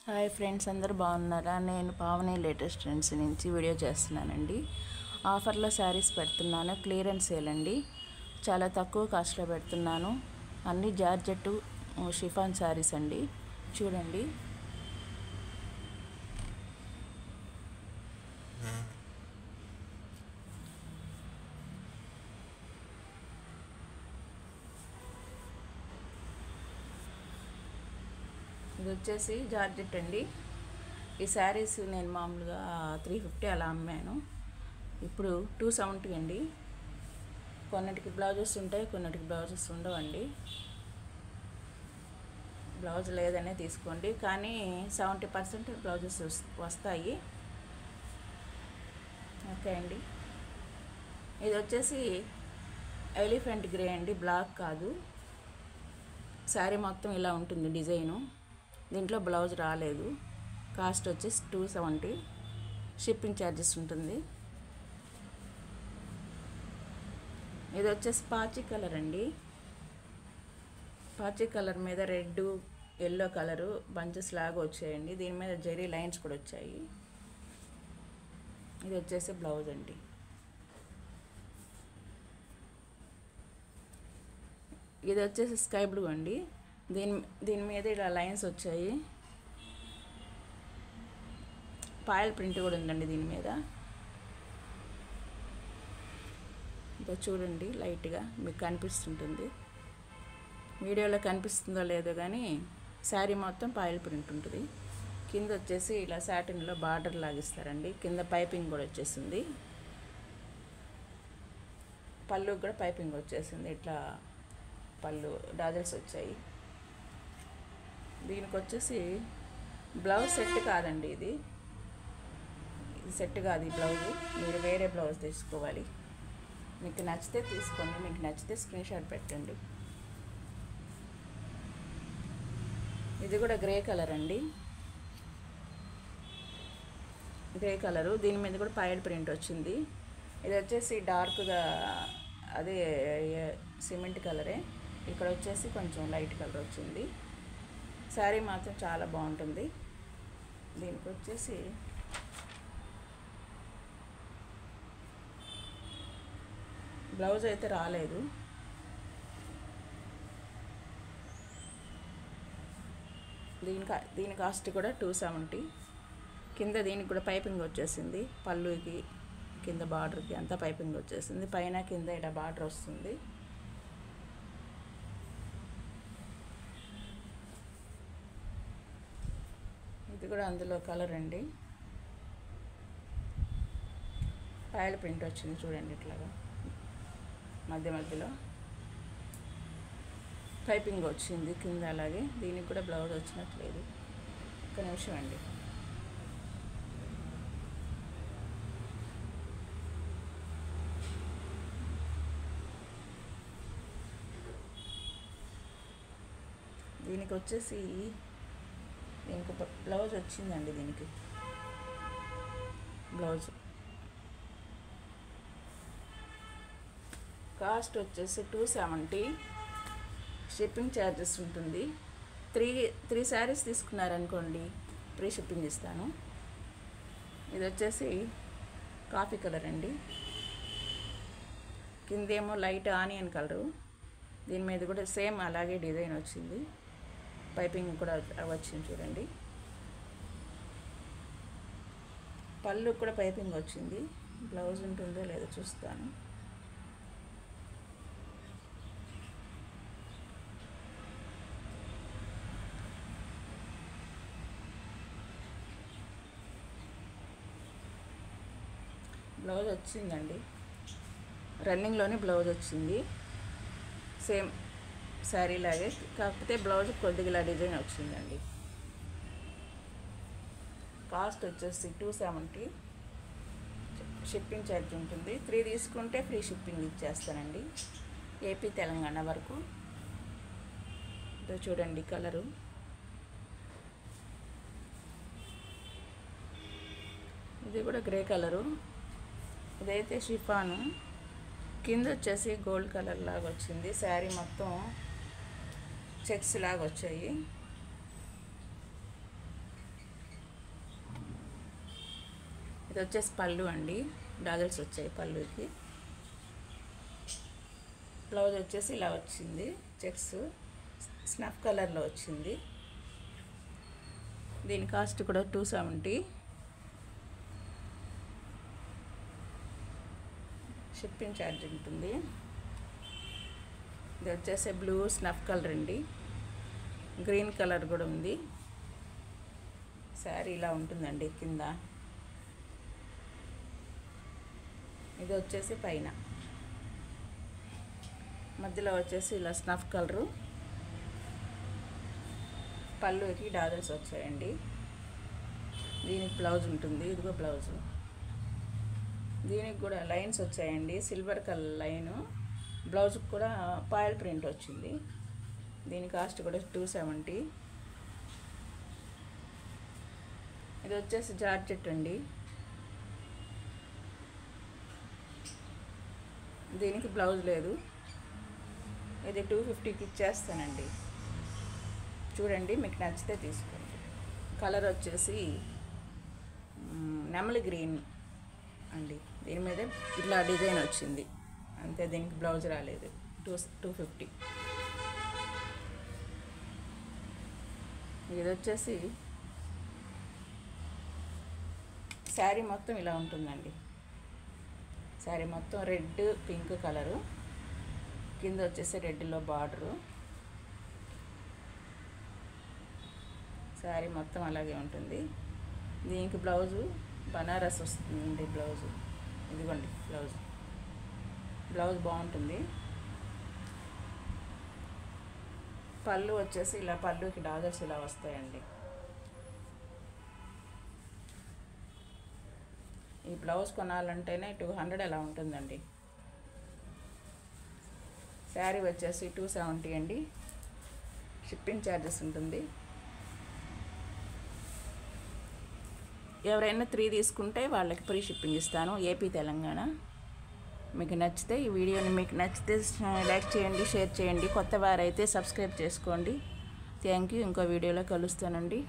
Hi friends, అందరూ బాగున్నారా? నేను పావని లేటెస్ట్ ట్రెండ్స్ నుంచి వీడియో చేస్తున్నానండి. ఆఫర్లో శారీస్ పెడుతున్నాను, క్లియరెన్స్ సేల్ అండి. చాలా తక్కువ కాస్ట్లో పెడుతున్నాను. అన్ని జార్జెట్ షిఫాన్ శారీస్ అండి. చూడండి. ఇది వచ్చేసి జార్జెట్ అండి. ఈ శారీస్ నేను మామూలుగా 350 అలా అమ్మాను. ఇప్పుడు 270 అండి. కొన్నిటికి బ్లౌజెస్ ఉంటాయి, కొన్నిటికి బ్లౌజెస్ ఉండవండి. బ్లౌజ్ లేదనే తీసుకోండి, కానీ 70% బ్లౌజెస్ వస్తాయి. ఓకే అండి. ఇది వచ్చేసి ఎలిఫెంట్ గ్రే అండి, బ్లాక్ కాదు. శారీ మొత్తం ఇలా ఉంటుంది డిజైను. దీంట్లో బ్లౌజ్ రాలేదు. కాస్ట్ వచ్చేసి 270. షిప్పింగ్ ఛార్జెస్ ఉంటుంది. ఇది వచ్చేసి పాచి కలర్ అండి. పాచి కలర్ మీద రెడ్, ఎల్లో కలరు బంచెస్ లాగా వచ్చాయండి. దీని మీద జెరీ లైన్స్ కూడా వచ్చాయి. ఇది వచ్చేసి బ్లౌజ్ అండి. ఇది వచ్చేసి స్కై బ్లూ అండి. దీని మీద ఇలా లైన్స్ వచ్చాయి. పాయల్ ప్రింట్ కూడా ఉందండి దీని మీద. ఇదో చూడండి, లైట్గా మీకు కనిపిస్తుంటుంది. వీడియోలో కనిపిస్తుందో లేదో కానీ శారీ మొత్తం పాయల్ ప్రింట్ ఉంటుంది. కింద వచ్చేసి ఇలా సాటిన్లో బార్డర్ లాగిస్తారండి. కింద పైపింగ్ కూడా వచ్చేసింది. పళ్ళు కూడా పైపింగ్ వచ్చేసింది. ఇట్లా పళ్ళు డాజల్స్ వచ్చాయి. దీనికి వచ్చేసి బ్లౌజ్ సెట్ కాదండి. ఇది సెట్ కాదు. ఈ బ్లౌజు మీరు వేరే బ్లౌజ్ తీసుకోవాలి. మీకు నచ్చితే తీసుకోండి, మీకు నచ్చితే స్క్రీన్ షాట్ పెట్టండి. ఇది కూడా గ్రే కలర్ అండి. గ్రే కలరు, దీని మీద కూడా పాయల్ ప్రింట్ వచ్చింది. ఇది వచ్చేసి డార్క్గా అదే సిమెంట్ కలరే. ఇక్కడ వచ్చేసి కొంచెం లైట్ కలర్ వచ్చింది. శారీ మాత్రం చాలా బాగుంటుంది. దీనికి వచ్చేసి బ్లౌజ్ అయితే రాలేదు. దీని కాస్ట్ కూడా 270. కింద దీనికి కూడా పైపింగ్ వచ్చేసింది. పళ్ళుకి కింద బార్డర్కి అంతా పైపింగ్ వచ్చేసింది. పైన కింద ఇలా బార్డర్ వస్తుంది. ఇది కూడా అందులో కలర్ అండి. పాయల ప్రింట్ వచ్చింది చూడండి. ఇట్లాగా మధ్య మధ్యలో పైపింగ్ వచ్చింది కింద. అలాగే దీనికి కూడా బ్లౌజ్ వచ్చినట్లేదు. ఒక నిమిషం అండి. దీనికి వచ్చేసి దీనికి బ్లౌజ్ వచ్చిందండి. దీనికి బ్లౌజ్ కాస్ట్ వచ్చేసి 270. షిప్పింగ్ ఛార్జెస్ ఉంటుంది. త్రీ శారీస్ తీసుకున్నారనుకోండి, ఫ్రీ షిప్పింగ్ ఇస్తాను. ఇది వచ్చేసి కాఫీ కలర్ అండి. కిందేమో లైట్ ఆనియన్ కలరు. దీని మీద కూడా సేమ్ అలాగే డిజైన్ వచ్చింది. పైపింగ్ కూడా వచ్చింది చూడండి. పళ్ళు కూడా పైపింగ్ వచ్చింది. బ్లౌజ్ ఉంటుందో లేదో చూస్తాను. బ్లౌజ్ వచ్చిందండి. రన్నింగ్లోనే బ్లౌజ్ వచ్చింది. సేమ్ శారీ లాగే, కాకపోతే బ్లౌజ్ కొద్దిగా ఇలా డిజైన్ వచ్చిందండి. కాస్ట్ వచ్చేసి 270. షిప్పింగ్ ఛార్జ్ ఉంటుంది. 3 తీసుకుంటే ఫ్రీ షిప్పింగ్ ఇచ్చేస్తానండి, ఏపీ తెలంగాణ వరకు. ఇదో చూడండి కలరు. ఇది కూడా గ్రే కలరు. ఇదైతే షిఫాను. కింద వచ్చేసి గోల్డ్ కలర్ లాగా వచ్చింది. శారీ మొత్తం చెక్స్ లాగా వచ్చాయి. ఇది వచ్చేసి పళ్ళు అండి, డాజల్స్ వచ్చాయి పళ్ళుకి. బ్లౌజ్ వచ్చేసి ఇలా వచ్చింది, చెక్స్ స్నఫ్ కలర్లో వచ్చింది. దీని కాస్ట్ కూడా 270. షిప్పింగ్ ఛార్జ్ ఉంటుంది. ఇది వచ్చేసి బ్లూ స్నఫ్ కలర్ అండి, గ్రీన్ కలర్ కూడా ఉంది. శారీ ఇలా ఉంటుందండి కింద. ఇది వచ్చేసి పైన, మధ్యలో వచ్చేసి ఇలా స్నఫ్ కలరు. పళ్ళుకి డాజల్స్ వచ్చాయండి. దీనికి బ్లౌజ్ ఉంటుంది, ఇదిగో బ్లౌజు. దీనికి కూడా లైన్స్ వచ్చాయండి, సిల్వర్ కలర్ లైను. బ్లౌజ్కి కూడా పాయల్ ప్రింట్ వచ్చింది. దీని కాస్ట్ కూడా 270. ఇది వచ్చేసి జార్జెట్ అండి. దీనికి బ్లౌజ్ లేదు. ఇది 250కి ఇచ్చేస్తానండి. చూడండి, మీకు నచ్చితే తీసుకోండి. కలర్ వచ్చేసి నెమలి గ్రీన్ అండి. దీని మీద ఇట్లా డిజైన్ వచ్చింది అంతే, దీనికి బ్లౌజ్ రాలేదు. 250. ఇది వచ్చేసి శారీ మొత్తం ఇలా ఉంటుందండి. శారీ మొత్తం రెడ్ పింక్ కలరు, కింద వచ్చేసి రెడ్లో బార్డరు. శారీ మొత్తం అలాగే ఉంటుంది. దీనికి బ్లౌజు బనారస్ వస్తుంది. బ్లౌజు ఇదిగోండి, బ్లౌజ్ బాగుంటుంది. పళ్ళు వచ్చేసి ఇలా, పళ్ళుకి డాజర్స్ ఇలా వస్తాయండి. ఈ బ్లౌజ్ కొనాలంటేనే 200 అలా ఉంటుందండి. శారీ వచ్చేసి 270 అండి. షిప్పింగ్ ఛార్జెస్ ఉంటుంది. ఎవరైనా 3 తీసుకుంటే వాళ్ళకి ఫ్రీ షిప్పింగ్ ఇస్తాను, ఏపీ తెలంగాణ. మీకు నచ్చితే ఈ వీడియోని లైక్ చేయండి, షేర్ చేయండి. కొత్త వారైతే సబ్స్క్రైబ్ చేసుకోండి. Thank you. ఇంకో వీడియోలో కలుస్తానండి.